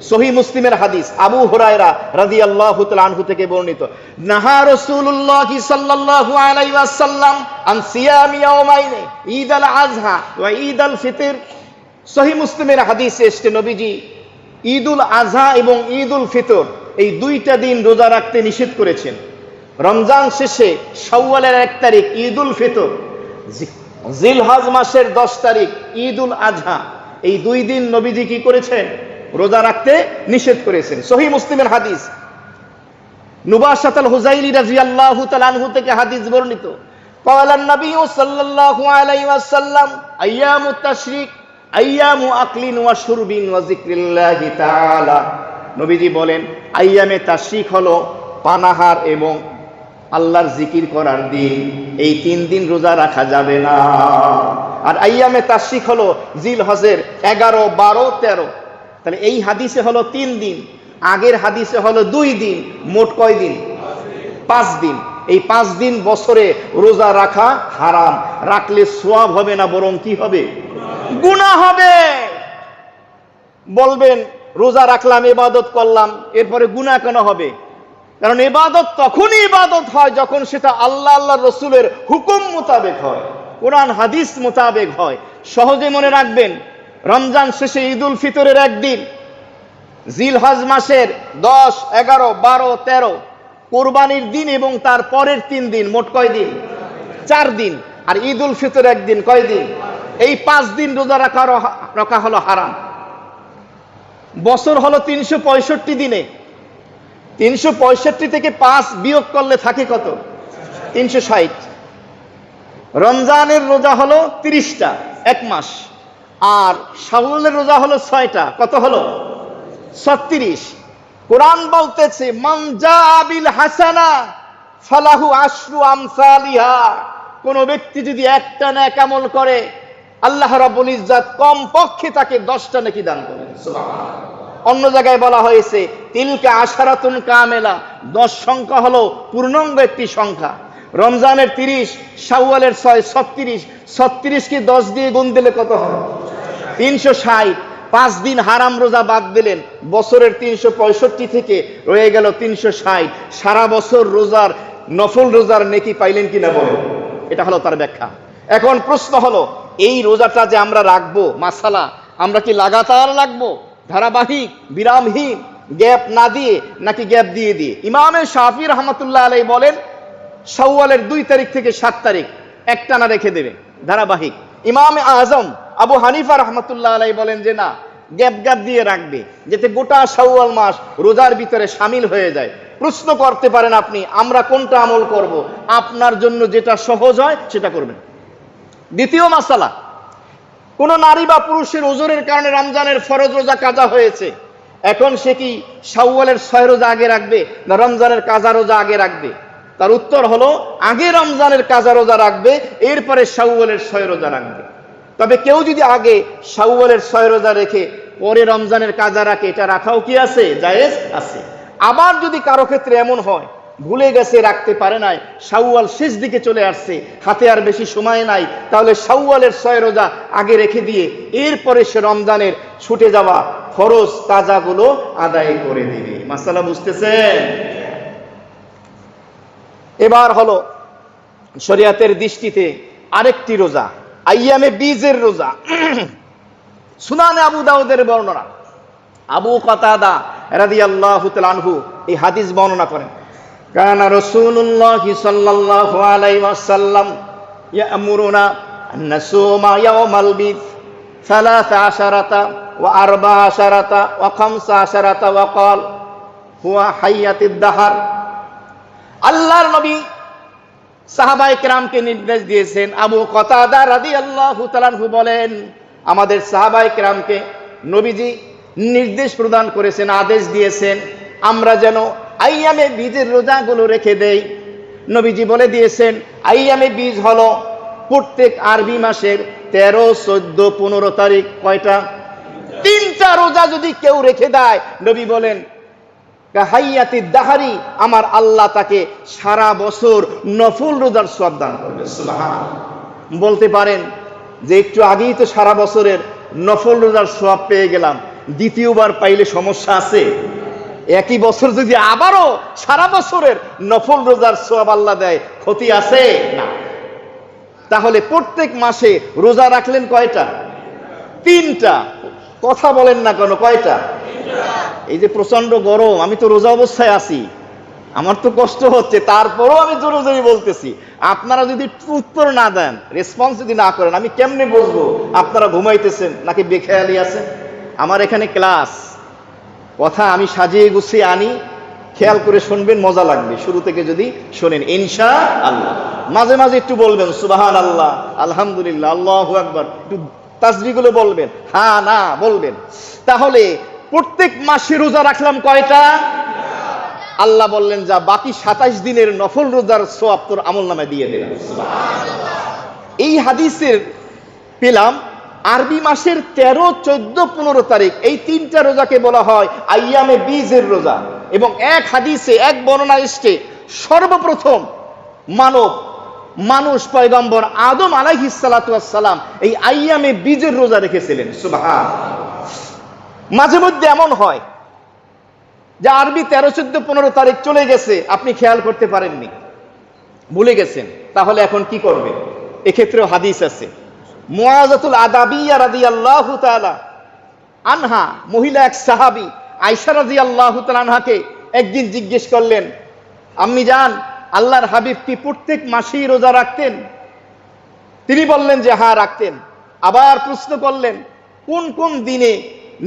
সহিহ মুসলিমের হাদিস, আবু হুরায়রা রাদিয়াল্লাহু তাআলা আনহু থেকে বর্ণিত, নাহা রাসূলুল্লাহ সাল্লাল্লাহু আলাইহি ওয়াসাল্লাম আন সিয়ামি ইয়াওমাইনি ঈদুল আযহা ওয়া ঈদুল ফিতর। সহিহ মুসলিমের হাদিসে এসেছে, নবীজি ঈদুল আযহা এবং ঈদুল ফিতর এই 2টা দিন রোজা রাখতে নিষেধ করেছেন। রমজান শেষে শাওয়ালের 1 তারিখ ঈদুল ফিতর, জিলহজ মাসের 10 তারিখ ঈদুল আযহা, এই 2 দিন নবীজি কি করেছেন? রোজা রাখতে নিষেধ করেছেন। সহিহ মুসলিমের হাদিস, নুবাশাত আল হুযাইলি রাদিয়াল্লাহু তাআলা আনহু থেকে হাদিস বর্ণিত, ক্বালা নবী সাল্লাল্লাহু আলাইহি ওয়াসাল্লাম আইয়ামুত তাশরিক আইয়ামু আকলিন ওয়া শুরবিন ওয়া যিকরিল্লাহি তাআলা। নবীজি বলেন, আইয়ামে তাশরিক হলো পানাহার এবং আল্লাহর জিকির করার দিন, এই 3 দিন রোজা রাখা যাবে না। আর আইয়ামে তাশরিক হলো জিলহজের 11, 12, 13। তাহলে এই হাদিসে হলো 3 দিন, আগের হাদিসে হলো 2 দিন, মোট কয় দিন? 5 দিন। এই 5 দিন বছরে রোজা রাখা হারাম। রাখলে সওয়াব হবে না, বরং কি হবে? গুনাহ হবে। বলবেন রোজা রাখলাম, ইবাদত করলাম, এরপরে গুনাহ কেন হবে? কারণ ইবাদত তখনই ইবাদত হয় যখন সেটা আল্লাহ আল্লাহর রাসূলের হুকুম মোতাবেক হয়, কোরআন হাদিস মোতাবেক হয়। সহজে মনে রাখবেন, রমজান শেষে ঈদুল ফিতরের 1 দিন, জিলহজ মাসের 10, 11, 12, 13 কুরবানির দিন এবং তার পরের 3 দিন, মোট কয় দিন? 4 দিন। আর ঈদুল ফিতর 1 দিন, কয় দিন? এই 5 দিন রোজা রাখা হলো হারাম। বছর হলো 365 দিনে, 365 থেকে 5 বিয়োগ করলে থাকে কত? 360। রমজানের রোজা হলো 30টা, 1 মাস। আর শাওয়ালের রোজা হলো 6টা, কত হলো? 36। কোরআন বলতেছে, মান জাআ বিল হাসানা ফালাহু আশরু আমসালিহা। কোন ব্যক্তি যদি 1টা নেক আমল করে, আল্লাহ রাব্বুল ইজ্জত কমপক্ষে তাকে 10টা নেকি দান করেন। সুবহানাল্লাহ। অন্য জায়গায় বলা হয়েছে তিলকা আশারাতুন কামেলা, 10 সংখ্যা হলো পূর্ণাঙ্গ একটি সংখ্যা। রমজানের 30, শাওয়ালের 6, 36। 36 কে 10 দিয়ে গুণ দিলে কত হয়? 360। 5 দিন হারাম রোজা বাদ দিলেন, বছরের 365 থেকে রয়ে গেল 360। সারা বছর রোজার নফল রোজার নেকি পাইলেন কিনা বলেন। এটা হলো তার ব্যাখ্যা। এখন প্রশ্ন হলো, এই রোজাটা যে আমরা রাখবো, মাসালা আমরা কি লাগাতার রাখবো, ধারাবাহিক, বিরামহীন, গ্যাপ না দিয়ে, নাকি গ্যাপ দিয়ে দিয়ে? ইমামে শাফি রহমতুল্লাহ আলাইহি বলেন শাওয়ালের 2 তারিখ থেকে 7 তারিখ একটানা রেখে দেবে ধারাবাহিক। ইমামে আজম আবু হানিফা রহমতুল্লাহ আলাইহি বলেন যে না, গ্যাপ গ্যাপ দিয়ে রাখবে, যাতে গোটা শাওয়াল মাস রোজার ভিতরে শামিল হয়ে যায়। প্রশ্ন করতে পারেন আপনি, আমরা কোনটা আমল করব? আপনার জন্য যেটা সহজ হয় সেটা করবেন। দ্বিতীয় মাসালা, কোন নারী বা পুরুষের ওজরের কারণে রমজানের ফরজ রোজা কাজা হয়েছে, এখন সে কি শাওয়ালের 6 রোজা আগে রাখবে না রমজানের কাজা রোজা আগে রাখবে? তার উত্তর হলো, আগে রমজানের কাজা রোজা রাখবে, এরপরে শাওয়ালের 6 রোজা রাখবে। তবে কেউ যদি আগে শাওয়ালের 6 রোজা রেখে পরে রমজানের কাজা রাখে, এটা রাখাও কি আছে? জায়েজ আছে। আবার যদি কারো ক্ষেত্রে এমন হয় ভুলে গেছে, রাখতে পারে নাই, শাওয়াল শেষ দিকে চলে আসছে, হাতে আর বেশি সময় নাই, তাহলে শাওয়ালের 6 রোজা আগে রেখে দিয়ে এরপরে সে রমজানের ছুটে যাওয়া ফরজ কাজাগুলো আদায় করে দিবে। মাসালা বুঝতেছেন? এবার হলো শরিয়াতের দৃষ্টিতে আরেকটি রোজা, আইয়ামে বীজের রোজা। সুনানে আবু দাউদের বর্ণনা, আবু কাতাদা রাদিয়াল্লাহু তাআলা আনহু এই হাদিস বর্ণনা করেন, কানা রাসূলুল্লাহ সাল্লাল্লাহু আলাইহি ওয়াসাল্লাম ইয়ামুরুনা আন নাসুমা ইয়াওমাল বীজ 13 ওয়া 14 ওয়া 15 ওয়া ক্বাল হুয়া হায়াতুদ দাহর। আল্লাহর নবী সাহাবায়ে কেরামকে নির্দেশ দিয়েছেন। আবু কাতাদা রাদিয়াল্লাহু তাআলা আনহু বলেন, আমাদের সাহাবায়ে কেরামকে নবীজি নির্দেশ প্রদান করেছেন, আদেশ দিয়েছেন আমরা যেন আইয়ামে বীজের রোজাগুলো রেখে দেই। নবীজি বলে দিয়েছেন, আইয়ামে বীজ হলো প্রত্যেক আরবি মাসের 13, 14, 15 তারিখ। কয়টা? 3টা রোজা যদি কেউ রেখে দেয়, নবী বলেন কাহাইয়াতিদ দাহারি, আমার আল্লাহ তাকে সারা বছর নফল রোজার সওয়াব দান করবে। সুবহানাল্লাহ। বলতে পারেন যে একটু আগেই তো সারা বছরের নফল রোজার সওয়াব পেয়ে গেলাম, দ্বিতীয়বার পাইলে সমস্যা আছে? একই বছর যদি আবারও সারা বছরের নফল রোজার সওয়াব আল্লাহ দেয়, ক্ষতি আছে? না। তাহলে প্রত্যেক মাসে রোজা রাখলেন কয়টা? 3টা। কথা বলেন না কেন? কয়টা? এই যে প্রচন্ড গরম, আমি তো রোজা অবস্থায় আছি, আমার তো কষ্ট হচ্ছে, তারপরও আমি জোরে জোরে বলতেছি। আপনারা যদি উত্তর না দেন, রেসপন্স যদি না করেন, আমি কেমনে বুঝবো আপনারা ঘুমাইতেছেন নাকি বেখেয়ালি আছেন? আমার এখানে ক্লাস, কথা আমি সাজিয়ে গুছিয়ে আনি, খেয়াল করে শুনবেন, মজা লাগবে শুরু থেকে যদি শোনেন ইনশাআল্লাহ। মাঝে মাঝে একটু বলবেন সুবহানাল্লাহ, আলহামদুলিল্লাহ, আল্লাহু আকবার, একটু তাসবিহগুলো বলবেন, হ্যাঁ না বলবেন। তাহলে প্রত্যেক মাসে রোজা রাখলাম কয়টা? আল্লাহ বললেন, যা বাকি 27 দিনের নফল রোজার সওয়াব তোর আমলনামায় দিয়ে দিলাম। এই হাদিসের পেলাম আরবি মাসের 13, 14, 15 তারিখ, এই 3টা রোজাকে বলা হয় আইয়ামে বীজের রোজা। এবং এক হাদিসে, এক বর্ণনা এসছে, সর্বপ্রথম মানুষ পয়গম্বর আদম আলাইহিস সালাতু ওয়াস সালাম এই আইয়ামে বীজের রোজা রেখেছিলেন। সুবহানাল্লাহ। মাঝে মধ্যে এমন হয় যে আরবি 13, 14, 15 তারিখ চলে গেছে, আপনি খেয়াল করতে পারেননি, ভুলে গেছেন, তাহলে এখন কি করবেন? এক্ষেত্রেও হাদিস আছে। মুআযাতুল আদাবিয়া রাদিয়াল্লাহু তাআলা আনহা, মহিলা এক সাহাবী আয়েশা রাদিয়াল্লাহু তাআলা আনহাকে একদিন জিজ্ঞেস করলেন, আম্মি জান, আল্লাহর হাবিব কি প্রত্যেক মাসেই রোজা রাখতেন? তিনি বললেন যে হ্যাঁ রাখতেন। আবার প্রশ্ন করলেন কোন কোন দিনে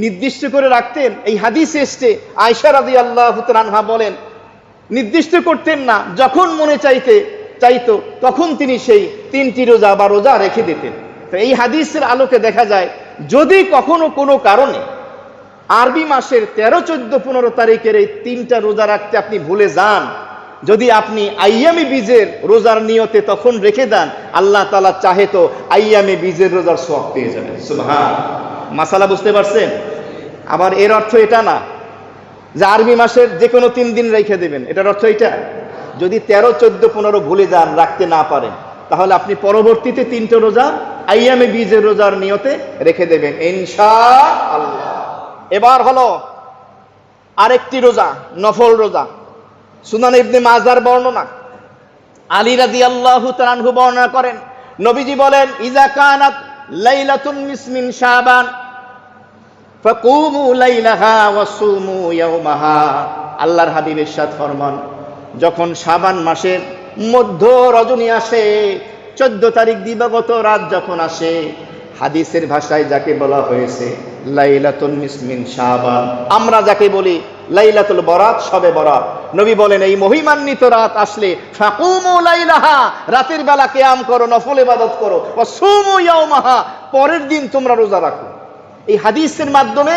নির্দিষ্ট করে রাখতেন? এই হাদিসে এসেছে আয়েশা রাদিয়াল্লাহু তাআলা আনহা বলেন, নির্দিষ্ট করতেন না, যখন মনে চাইতো তখন তিনি সেই 3টি রোজা বা রোজা রেখে দিতেন। তো এই হাদিসের আলোকে দেখা যায়, যদি কখনো কোনো কারণে আরবি মাসের 13, 14, 15 তারিখের এই 3টা রোজা রাখতে আপনি ভুলে যান, যদি আপনি আইয়ামে বীজের রোজার নিয়তে তখন রেখে দেন, আল্লাহ তাআলা চাহে তো আইয়ামে বীজের রোজার সওয়াব পেয়ে যাবেন। সুবহানাল্লাহ। মাসালা বুঝতে পারছেন? আবার এর অর্থ এটা না যে আরবি মাসের যে কোনো 3 দিন রেখে দেবেন, এটার অর্থ এটা। যদি 13, 14, 15 ভুলে যান, রাখতে না পারেন, তাহলে আপনি পরবর্তীতে 3টা রোজা আইয়ামে বীজের রোজার নিয়তে রেখে দেবেন ইনশাআল্লাহ। এবার হলো আরেকটি রোজা, নফল রোজা। সুনান ইবনে মাজার বর্ণনা, আলী রাদিয়াল্লাহু তাআলা আনহু বর্ণনা করেন, নবীজি বলেন, ইজা কানাত লাইলাতুন মিন শাবান ফাকুমু লাইলাহা ওয়াসুমু ইয়াওমাহা। আল্লাহর হাবিব ইরশাদ ফরমান, যখন শাবান মাসের মধ্য রজনী আসে, 14 তারিখ দিবাগত রাত যখন আসে, হাদিসের ভাষায় যাকে বলা হয়েছে লাইলাতুন মিন শাবান, আমরা যাকে বলি লাইলাতুল বরাত, শবে বরাত, নবী বলেন এই মহিমান্বিত রাত আসলে ফাকুমু লাইলাহা, রাতের বেলা কিয়াম করো, নফল ইবাদত করো, ওয়াসুমু ইয়াওমাহা, পরের দিন তোমরা রোজা রাখো। এই হাদিসের মাধ্যমে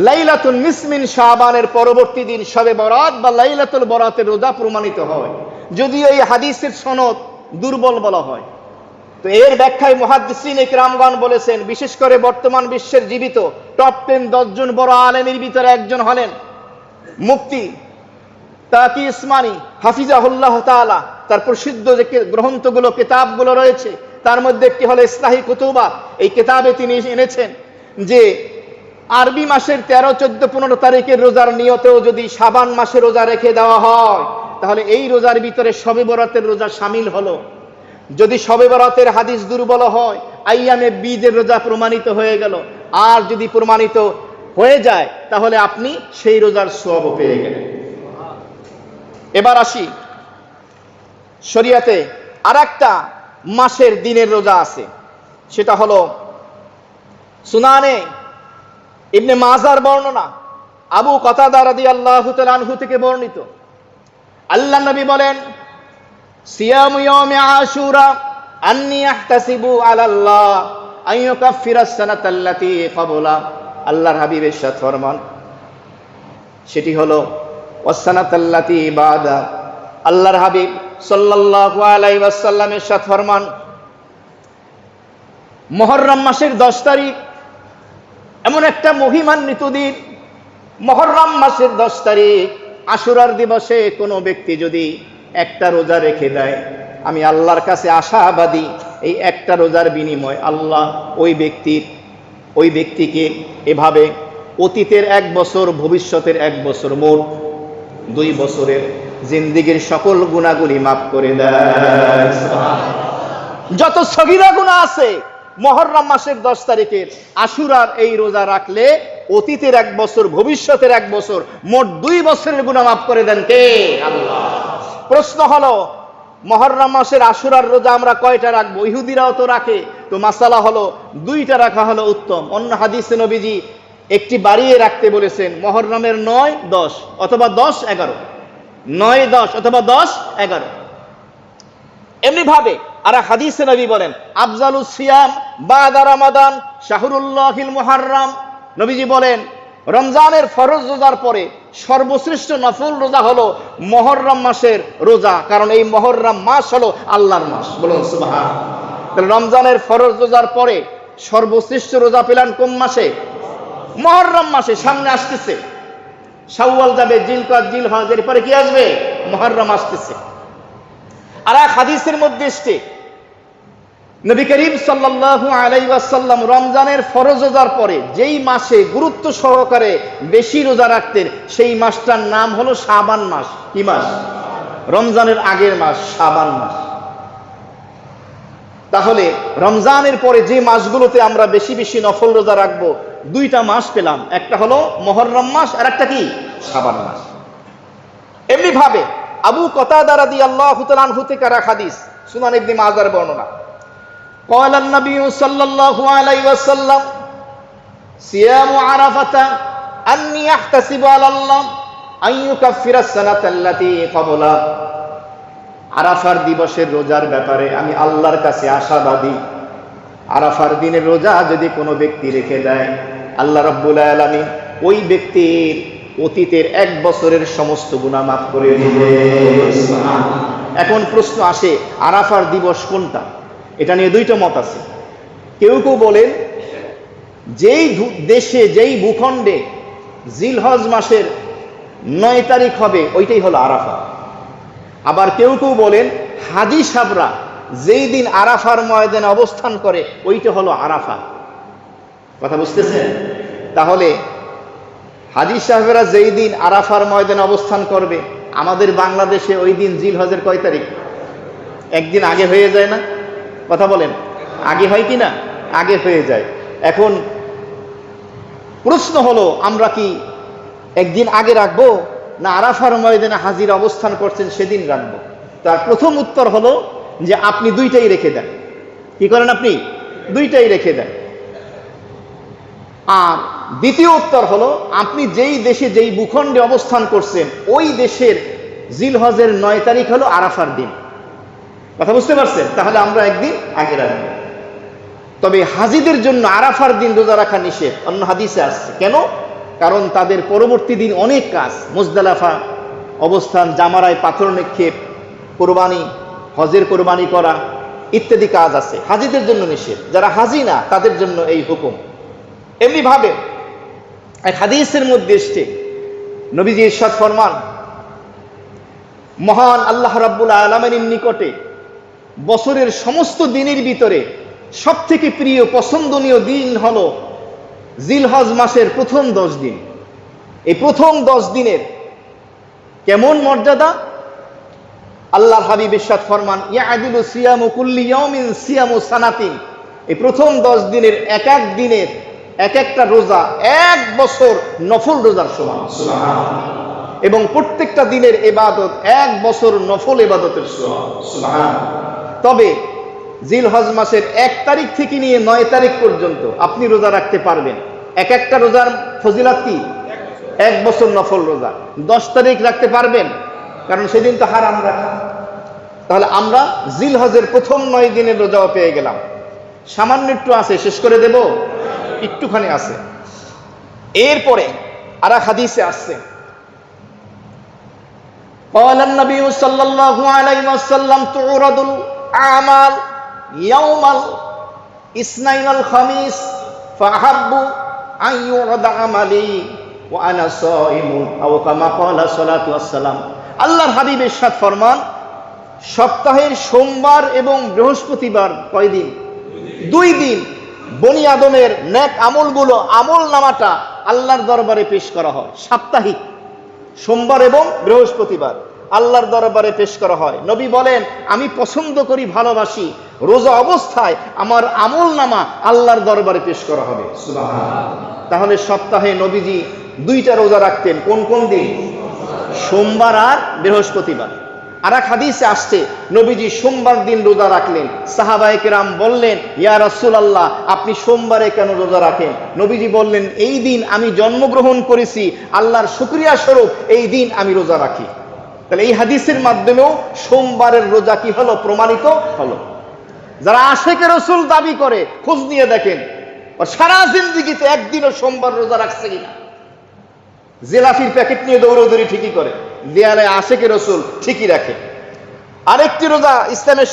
লাইলাতুল মিন শাবানের পরবর্তী দিন শবে বরাত বা লাইলাতুল বরাতের রোজা প্রমাণিত হয়, যদিও এই হাদিসের সনদ দুর্বল বলা হয়। তো এর ব্যাখ্যায় মুহাদ্দিসিন ইকরামগণ বলেছেন, বিশেষ করে বর্তমান বিশ্বের জীবিত টপ 10 10 জন বড় আলেমের ভিতরে একজন হলেন মুফতি তাকি ইসমানী হাফিজাহুল্লাহ তাআলা। তার প্রসিদ্ধ যে গ্রন্থগুলো, কিতাবগুলো রয়েছে, তার মধ্যে একটি হলো ইসলাহি কুতুবা। এই কিতাবে তিনি এনেছেন যে আরবি মাসের 13, 14, 15 তারিখের রোজার নিয়তেও যদি শাবান মাসে রোজা রেখে দেওয়া হয়, তাহলে এই রোজার ভিতরে শবে বরাতের রোজা শামিল হলো। যদি শবে বরাতের হাদিস দুর্বল হয়, আইয়ামে বীজের রোজা প্রমাণিত হয়ে গেল। আর যদি প্রমাণিত হয়ে যায়, তাহলে আপনি সেই রোজার সওয়াবও পেয়ে গেলেন। এবার আসি, শরীয়তে আরেকটা মাসের দিনের রোজা আছে, সেটা হলো সুনানে ইবনে মাজার বর্ণনা, আবু কাতাদা রাদিয়াল্লাহু তাআলা আনহু থেকে বর্ণিত, আল্লাহর নবী বলেন, সিয়ামু ইয়াউমি আশুরা আন্নী আহতাসিবু আলাল্লাহ আন ইউকাফফিরাস সানাতাল্লাতী ক্বাবলা। আল্লাহর হাবিব ইরশাদ ফরমান, সেটি হলো ওয়াসসানাতাল্লাতী বাদা। আল্লাহর হাবিব সাল্লাল্লাহু আলাইহি ওয়াসাল্লাম ইরশাদ ফরমান, মুহররম মাসের 10 তারিখ এমন একটা মহিমান্বিত দিন। মুহররম মাসের 10 তারিখ আশুরার দিবসে কোনো ব্যক্তি যদি একটা রোজা রেখে দেয়, আমি আল্লাহর কাছে আশাবাদী এই একটা রোজার বিনিময় আল্লাহ ওই ব্যক্তিকে এভাবে অতীতের 1 বছর, ভবিষ্যতের 1 বছর, মোট 2 বছরের জিন্দেগীর সকল গুনাহগুলি মাফ করে দেয়। যত সগীরা গুনাহ আছে মুহররম মাসের 10 তারিখের আশুরার এই রোজা রাখলে অতীতের 1 বছর, ভবিষ্যতের 1 বছর, মোট 2 বছরের গুনাহ মাফ করে দেন কে? আল্লাহ। প্রশ্ন হলো, মুহররম মাসের আশুরার রোজা আমরা কয়টা রাখবো? ইহুদিরাও তো রাখে। তো মাসালা হলো 2টা রাখা হলো উত্তম। অন্য হাদিসে নবীজি একটি বাড়িয়ে রাখতে বলেছেন, মুহররমের 9, 10 অথবা 10, 11, 9, 10 অথবা 10, 11। এমনি ভাবে আর হাদিসে নবী বলেন, আফজালুস সিয়াম বাদা রমাদান শাহরুল্লাহিল মুহাররম। নবীজি বলেন, রমজানের ফরজ রোজার পরে সর্বশ্রেষ্ঠ নফল রোজা হলো মুহররম মাসের রোজা, কারণ এই মুহররম মাস হলো আল্লাহর মাস। বলুন সুবহানাল্লাহ। তাহলে রমজানের ফরজ রোজার পরে সর্বশ্রেষ্ঠ রোজা পেলেন কোন মাসে? মুহররম মাসে। সামনে আসতেছে শাওয়াল যাবে, জিলকাদ, জিলহজ, এরপরে কি আসবে? মুহররম আসতেছে। আর এক হাদিসের মধ্যে এসছে, নবী করিম সাল্লাল্লাহু আলাইহি ওয়াসাল্লাম রমজানের ফরজ রোজার পরে যেই মাসে গুরুত্ব সহকারে বেশি রোজা রাখতেন, সেই মাসটার নাম হলো শাবান মাস। কি মাস? রমজানের আগের মাস, শাবান মাস। তাহলে রমজানের পরে যে মাসগুলোতে আমরা বেশি বেশি নফল রোজা রাখবো, 2টা মাস পেলাম, একটা হলো মুহররম মাস আর একটা কি? শাবান মাস। এমনি ভাবে আবু কাতাদা রাদিয়াল্লাহু তাআলা আনহু থেকে হাদিস, সুনান ইবনে মাজার বর্ণনা, قال النبي صلى الله عليه وسلم صيام عرفة أني أحتسب على الله أن يكفر السنة التي قبله। আরাফার দিবসের রোজার ব্যাপারে আমি আল্লাহর কাছে আশাবাদী, আরাফার দিনের রোজা যদি কোনো ব্যক্তি রেখে দেয়, আল্লাহ রাব্বুল আলামিন ওই ব্যক্তির অতীতের 1 বছরের সমস্ত গুনাহ মাফ করে দিবে। এখন প্রশ্ন আসে, আরাফার দিবস কোনটা? এটা নিয়ে 2টা মত আছে। কেউ কেউ বলেন যেই দেশে, যেই ভূখণ্ডে জিলহজ মাসের 9 তারিখ হবে ওইটাই হলো আরাফা। আবার কেউ কেউ বলেন হাজী সাহেবরা যেই দিন আরাফার ময়দানে অবস্থান করে ওইটা হলো আরাফা। কথা বুঝতেছেন? তাহলে হাজী সাহেবরা যেই দিন আরাফার ময়দানে অবস্থান করবে, আমাদের বাংলাদেশে ওই দিন জিলহজের কয় তারিখ? একদিন আগে হয়ে যায় না? কথা বলেন, আগে হয় কি না? আগে হয়ে যায়। এখন প্রশ্ন হলো, আমরা কি একদিন আগে রাখবো না আরাফার ময়দানে হাজির অবস্থান করছেন সেদিন রাখবো? তার প্রথম উত্তর হলো যে আপনি দুইটাই রেখে দেন। কি করেন আপনি? দুইটাই রেখে দেন। আর দ্বিতীয় উত্তর হলো, আপনি যেই দেশে যেই ভূখণ্ডে অবস্থান করছেন ওই দেশের জিলহজের 9 তারিখ হলো আরাফার দিন। কথা বুঝতে পারছেন? তাহলে আমরা একদিন আগে রাখবো। তবে হাজিদের জন্য আরাফার দিন রোজা রাখা নিষেধ, অন্য হাদিসে আসছে। কেন? কারণ তাদের পরবর্তী দিন অনেক কাজ, মুজদালিফা অবস্থান, জামারায় পাথর নিক্ষেপ, কোরবানি, হজের কোরবানি করা ইত্যাদি কাজ আছে। হাজিদের জন্য নিষেধ, যারা হাজি না তাদের জন্য এই হুকুম। এমনি ভাবে এক হাদিসের মধ্যে এসছে, নবীজি ইরশাদ ফরমান, মহান আল্লাহ রাব্বুল আলামিনের নিকটে বছরের সমস্ত দিনের ভিতরে সবথেকে প্রিয় পছন্দনীয় দিন হলো জিলহজ মাসের প্রথম 10 দিন। এই প্রথম 10 দিনের কেমন মর্যাদা? আল্লাহর হাবিব ইরশাদ ফরমান, ইয়াদিলু সিয়ামু কুল্লি ইয়াউমিন সিয়ামু সানাতিন। এই প্রথম 10 দিনের এক এক দিনের এক একটা রোজা 1 বছর নফল রোজার সমান। সুবহানাল্লাহ। এবং প্রত্যেকটা দিনের ইবাদত 1 বছর নফল ইবাদতের সমান। সুবহানাল্লাহ। তবে জিলহজ মাসের 1 তারিখ থেকে নিয়ে 9 তারিখ পর্যন্ত আপনি রোজা রাখতে পারবেন। এক একটা রোজার ফজিলত কি? 1 বছর নফল রোজা। 10 তারিখ রাখতে পারবেন, কারণ সেদিন তো হারাম রাখা। তাহলে আমরা জিলহজের প্রথম 9 দিনের রোজাও পেয়ে গেলাম। সামান্য একটু আছে, শেষ করে দেব, একটুখানি আছে। এরপরে আর এক হাদিসে আসছে, قال النبي صلى الله عليه وسلم تعرض الأعمال يوم الاثنين والخميس فأحب أن يعرض عملي وأنا صائم أو كما قال صلاة والسلام। আল্লাহর হাবিব ইরশাদ ফরমান, সপ্তাহের সোমবার এবং বৃহস্পতিবার কয় দিন? 2 দিন বনি আদমের নেক আমলগুলো, আমল নামাটা আল্লাহর দরবারে পেশ করা হয়। সাপ্তাহিক সোমবার এবং বৃহস্পতিবার আল্লাহর দরবারে পেশ করা হয়। নবী বলেন, আমি পছন্দ করি, ভালোবাসি রোজা অবস্থায় আমার আমল নামা আল্লাহর দরবারে পেশ করা হবে। সুবহানাল্লাহ। তাহলে সপ্তাহে নবীজি 2টা রোজা রাখতেন। কোন কোন দিন? সোমবার আর বৃহস্পতিবার। আর এক হাদিসে আসছে, নবীজি সোমবার দিন রোজা রাখলেন। সাহাবায়ে কেরাম বললেন, ইয়া রাসূলুল্লাহ, আপনি সোমবারে কেন রোজা রাখেন? নবীজি বললেন, এই দিন আমি জন্মগ্রহণ করেছি, আল্লাহর শুকরিয়া স্বরূপ এই দিন আমি রোজা রাখি। তাহলে এই হাদিসের মাধ্যমেও সোমবারের রোজা কি হলো? প্রমাণিত হলো। যারা আশেকে রাসূল দাবি করে, খোঁজ নিয়ে দেখেন ও সারা জিন্দেগিতে একদিনও সোমবার রোজা রাখছে কিনা। জেলাফির প্যাকেট নিয়ে দৌড়দৌড়ি ঠিকই করে, দেয়ালে আশেকে রাসূল ঠিকই রাখে। আরেকটি রোজা ইসলামের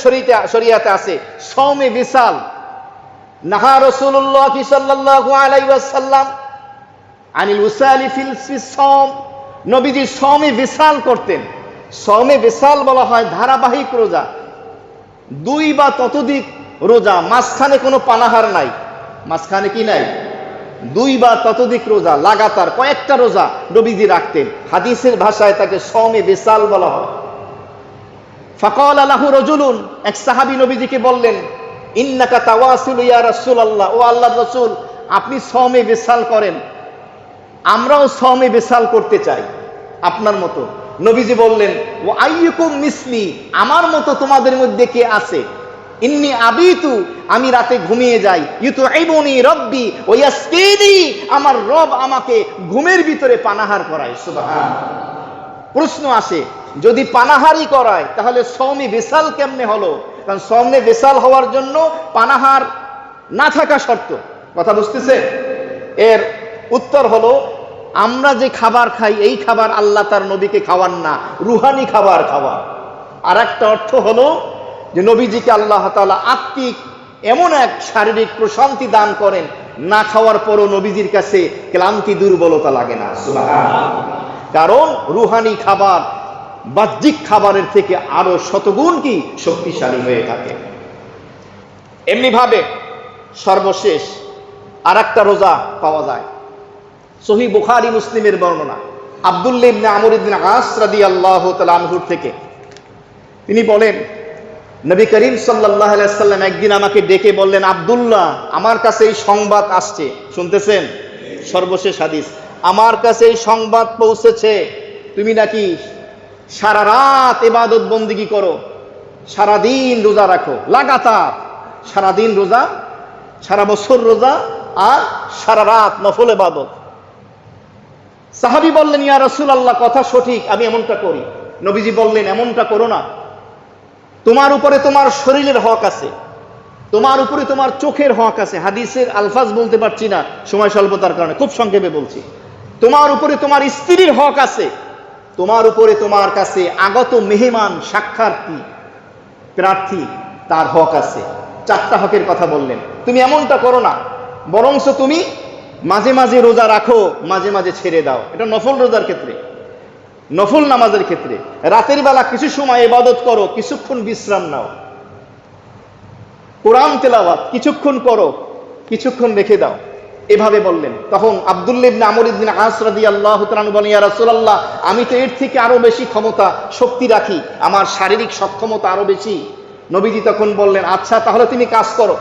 শরীয়তে আছে, সাওমে বিসাল। নাহা রাসূলুল্লাহ সাল্লাল্লাহু আলাইহি ওয়াসাল্লাম আনিল উসালি ফিল সাওম। নবীজি সাওমে বিসাল করতেন। সাওমে বিসাল বলা হয় ধারাবাহিক রোজা, 2 বা ততোধিক রোজা, মাঝখানে কোনো পানাহার নাই। মাঝখানে কি নাই? 2 বা ততোধিক রোজা, লাগাতার কয়েকটা রোজা নবীজি রাখতেন। হাদিসের ভাষায় তাকে সাওমে বিসাল বলা হয়। ফাকালা লাহু রাজুলুন, এক সাহাবী নবীজিকে বললেন, ইন্নাকা তাওয়াসিলু ইয়া রাসূলুল্লাহ, ও আল্লাহর রাসূল, আপনি সাওমে বিসাল করেন, আমরাও সাওমে বিসাল করতে চাই আপনার মতো। নবীজি বললেন, ও আইয়ুকুম মিসলি, আমার মতো তোমাদের মধ্যে কে আছে? ইন্নী আবিতু, আমি রাতে ঘুমিয়ে যাই, ইউতুইবুনি রব্বি ওয়া ইয়াসকিনি, আমার রব আমাকে ঘুমের ভিতরে পানাহার করায়। সুবহানাল্লাহ। প্রশ্ন আসে, যদি পানাহারই করায় তাহলে সাওমে বিসাল কেমনে হলো? কারণ সাওমে বিসাল হওয়ার জন্য পানাহার না থাকা শর্ত। কথা বুঝতেছে? এর উত্তর হলো, আমরা যে খাবার খাই এই খাবার আল্লাহ তার নবীকে খাওয়ান না, রুহানি খাবার খাওয়া। আর একটা অর্থ হলো যে নবীজিকে আল্লাহ তাআলা আত্মিক এমন এক শারীরিক প্রশান্তি দান করেন, না খাওয়ার পরও নবীজির কাছে ক্লান্তি, দুর্বলতা লাগে না। সুবহানাল্লাহ। কারণ রুহানি খাবার বাহ্যিক খাবারের থেকে আরো শতগুণ কি শক্তিশালী হয়ে থাকে। এমনি ভাবে সর্বশেষ আর একটা রোজা পাওয়া যায়, সহিহ বুখারী মুসলিমের বর্ণনা। আব্দুল্লাহ ইবনে আমর ইবনে আস রাদিয়াল্লাহু তাআলা আনহু থেকে। তিনি বলেন, নবী করিম সাল্লাল্লাহু আলাইহি ওয়াসাল্লাম একদিন আমাকে ডেকে বললেন, আব্দুল্লাহ, আমার কাছে এই সংবাদ আসছে, শুনতেছেন? সর্বশেষ হাদিস, আমার কাছে এই সংবাদ পৌঁছেছে তুমি নাকি সারা রাত ইবাদত বন্দেগী করো, সারাদিন রোজা রাখো, লাগাতার সারাদিন রোজা, সারা বছর রোজা, আর সারা রাত নফল ইবাদত। সাহাবী বললেন, ইয়া রাসূলুল্লাহ, কথা সঠিক, আমি এমনটা করি। নবীজি বললেন, এমনটা করো না, তোমার উপরে তোমার শরীরের হক আছে, তোমার উপরে তোমার চোখের হক আছে। হাদিসের আলফাজ বলতে পারছি না সময় স্বল্পতার কারণে, খুব সংক্ষেপে বলছি। তোমার উপরে তোমার স্ত্রীর হক আছে, তোমার উপরে তোমার কাছে আগত মেহমান সাক্ষাৎী প্রার্থী তার হক আছে। 4টা হকের কথা বললেন। তুমি এমনটা করো না, বরঞ্চ তুমি মাঝে মাঝে রোজা রাখো, মাঝে মাঝে ছেড়ে দাও। এটা নফল রোজার ক্ষেত্রে, নফল নামাজের ক্ষেত্রে। রাতের বেলা কিছু সময় ইবাদত করো, কিছুক্ষণ বিশ্রাম নাও। কোরআন তেলাওয়াত কিছুক্ষণ করো, কিছুক্ষণ রেখে দাও, এভাবে বললেন। তখন আব্দুল্লাহ ইবনে আমর ইবনে আস রাদিয়াল্লাহু তাআলা বলেন, ইয়া রাসূলুল্লাহ, আমি তো এর থেকে আরো বেশি ক্ষমতা শক্তি রাখি, আমার শারীরিক সক্ষমতা আরো বেশি। নবীজি তখন বললেন, আচ্ছা, তাহলে তুমি কাজ করো,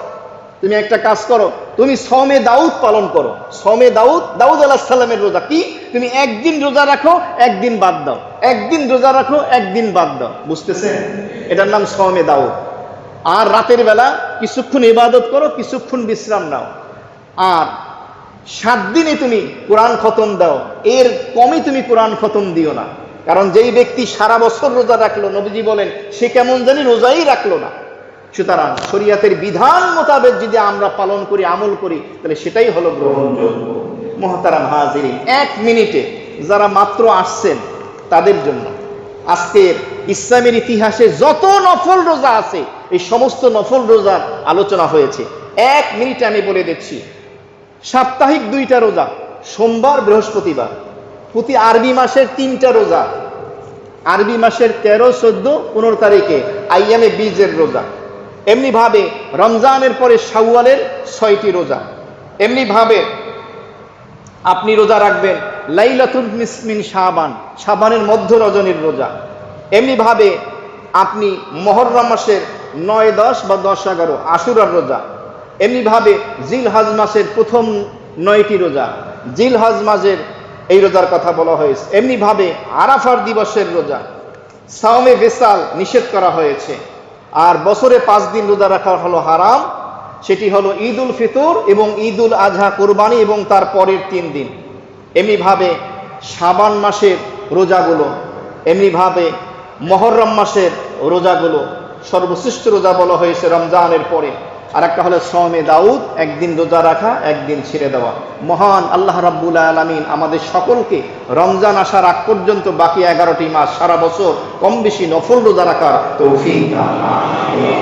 তুমি একটা কাজ করো, তুমি সওমে দাউদ পালন করো। সওমে দাউদ, দাউদ আলাইহিস সালামের রোজা কি? তুমি একদিন রোজা রাখো, একদিন বাদ দাও, একদিন রোজা রাখো, একদিন বাদ দাও, বুঝতেছেন? এটার নাম সওমে দাউদ। আর রাতের বেলা কিছুক্ষণ ইবাদত করো, কিছুক্ষণ বিশ্রাম নাও। আর 7 দিনে তুমি কোরআন খতম দাও, এর কমই তুমি কোরআন খতম দিও না। কারণ যেই ব্যক্তি সারা বছর রোজা রাখলো, নবীজি বলেন, সে কেমন জানি রোজাই রাখলো না। সুতরাং শরীয়তের বিধান মোতাবেক যদি আমরা পালন করি, আমল করি, তাহলে সেটাই হলো গ্রহণযোগ্য। মুহতারাম হাজিরিন, 1 মিনিটে যারা মাত্র আসছেন তাদের জন্য আজকের ইসলামের ইতিহাসে যত নফল রোজা আছে, এই সমস্ত নফল রোজার আলোচনা হয়েছে। 1 মিনিটে আমি বলে দিচ্ছি। সাপ্তাহিক 2টা রোজা, সোমবার বৃহস্পতিবার। প্রতি আরবি মাসের 3টা রোজা, আরবি মাসের 13, 14, 15 তারিখে আইয়ামে বীজের রোজা। এমনি ভাবে রমজানের পরে শাওয়ালের 6টি রোজা। এমনি ভাবে আপনি রোজা রাখবেন লাইলাতুল মিন শাবান, শাবানের মধ্য রজনীর রোজা। এমনি ভাবে আপনি মুহররম মাসের 9, 10 বা 10, 11 আশুরার রোজা। এমনি ভাবে জিলহজ মাসের প্রথম 9টি রোজা, জিলহজ মাসের এই রোজার কথা বলা হয়েছে। এমনি ভাবে আরাফার দিবসের রোজা। সাওমে বেসাল নিষেধ করা হয়েছে। আর বছরে 5 দিন রোজা রাখা হলো হারাম, সেটি হলো ঈদ উল ফিতর এবং ঈদ উল আজহা, কোরবানি এবং তার পরের 3 দিন। এমনি ভাবে শাবান মাসের রোজাগুলো, এমনি ভাবে মুহররম মাসের রোজাগুলো, সর্বশ্রেষ্ঠ রোজা বলা হয়েছে রমজানের পরে। আর একটা হলো সওমে দাউদ, একদিন রোজা রাখা, একদিন ছেড়ে দেওয়া। মহান আল্লাহ রাব্বুল আলামিন আমাদের সকলকে রমজান আসার আগ পর্যন্ত বাকি 11টি মাস সারা বছর কম বেশি নফল রোজা রাখার তৌফিক দান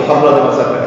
করুন।